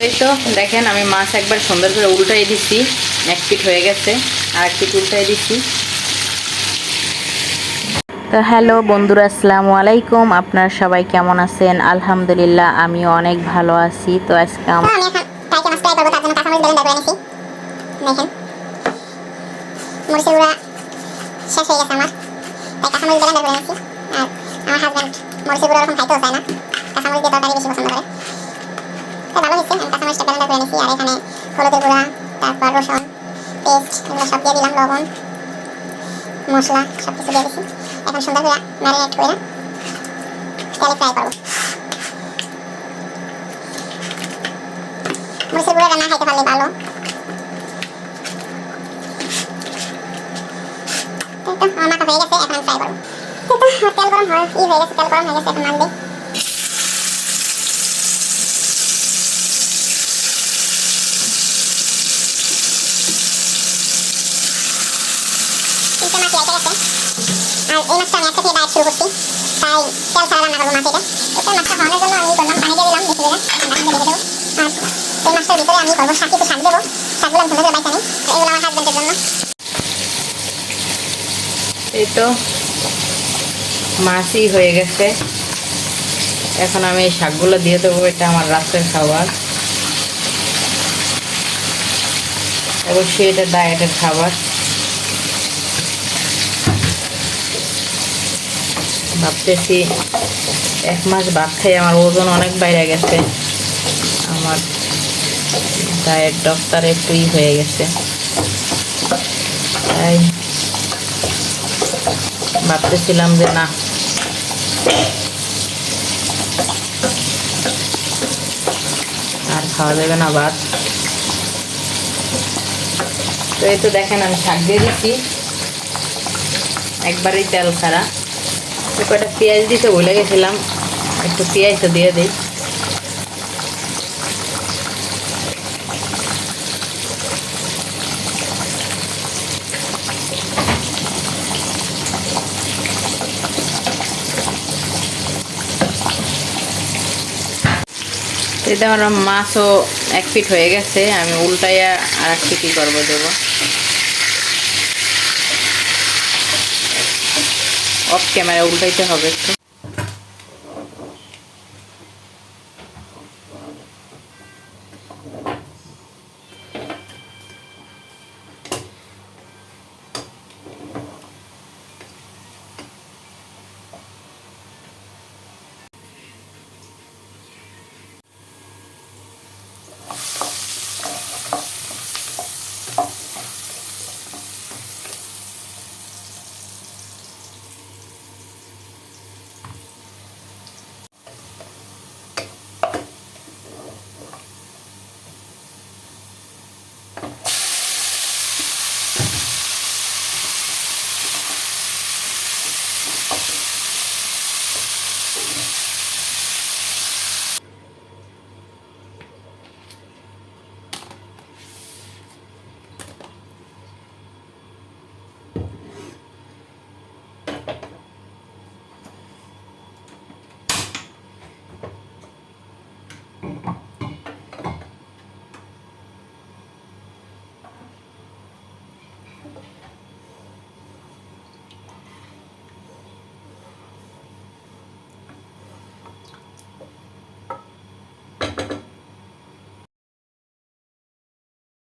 এই তো দেখেন আমি মাছ একবার সুন্দর করে উল্টাই দিচ্ছি, এক পিঠ হয়ে গেছে আর এক পিঠ উল্টাই দিচ্ছি। তো হ্যালো বন্ধুরা, আসসালামু আলাইকুম। আপনারা সবাই কেমন আছেন? আলহামদুলিল্লাহ আমিও অনেক ভালো আছি। তো আজকে আমি এখন টাইকে মাছ ফ্রাই করব, তার জন্য কাঁচামরিচ ব্লেন্ডার করে নিয়েছি। দেখেন মরিচের গুঁড়া শেষ হয়ে গেছে আমার, তাই কাঁচামরিচ ব্লেন্ডার করে নিয়েছি। আর আমার হাজব্যান্ড মরিচের গুঁড়া ওরকম খাইতেও চায় না, কাঁচামরিচ দিয়ে তরকারি বেশি পছন্দ করে। তো ভালো হয়েছে, আমি কাঁচামরিচটা ব্লেন্ডার করে নিয়েছি। আর এখানে হলুদের গুঁড়া, তারপর রসুন পেস্ট, এগুলো সব দিয়ে দিলাম, লবণ মশলা সব কিছু দিয়ে দিচ্ছি। এখন সুন্দর করে ম্যারিনেট করে তেলে ফ্রাই করবো। মরিচের গুঁড়োটা না খাইতে পারলে ভালো। আমার মাখা হয়ে গেছে, এখন আমি ফ্রাই করবো। তেল গরম হয়ে গেছে, তেল গরম হয়ে গেছে, এখন মাছ দিই। তিনটে মাছ রেখে গেছে, আর এই মাছটা আমি আজকে থেকে ডায়েট শুরু করছি, তাই তেল ছাড়া রান্না করবো মাছ। এটা মাছটা খাওয়ানোর জন্য আমি করলাম, পানি দিয়ে দিলাম বেশি করে, ঢাকনা দিয়ে রেখে দেবো। আর এই মাছটার ভিতরে আমি করবো কিছু শাক দেবো, শাকগুলো আমি সুন্দর করে বাইসা নিই। এগুলো আমার হাজব্যান্ডের জন্য। এই তো মাছই হয়ে গেছে, এখন আমি এই শাকগুলো দিয়ে দেবো। এটা আমার রাত্রের খাবার, অবশ্যই এটা ডায়েটের খাবার। ভাবতেছি এক মাস ভাত খাই আমার ওজন অনেক বাইরে গেছে, আমার ডায়েট ডক্টরে ফ্রি হয়ে গেছে, তাই ভাবতেছিলাম যে না আর খাওয়া যাবে না ভাত। তো এই তো দেখেন আমি শাক দিয়ে দিচ্ছি একবারেই তেল ছাড়া। কয়েকটা পেঁয়াজ দিতে ভুলে গেছিলাম, একটু পেঁয়াজটা দিয়ে দিই। এটা আমার মাছও এক পিঠ হয়ে গেছে, আমি উল্টাইয়া আর এক পিঠই করবো, দেবো। অফ ক্যামেরা উল্টাইতে হবে একটু।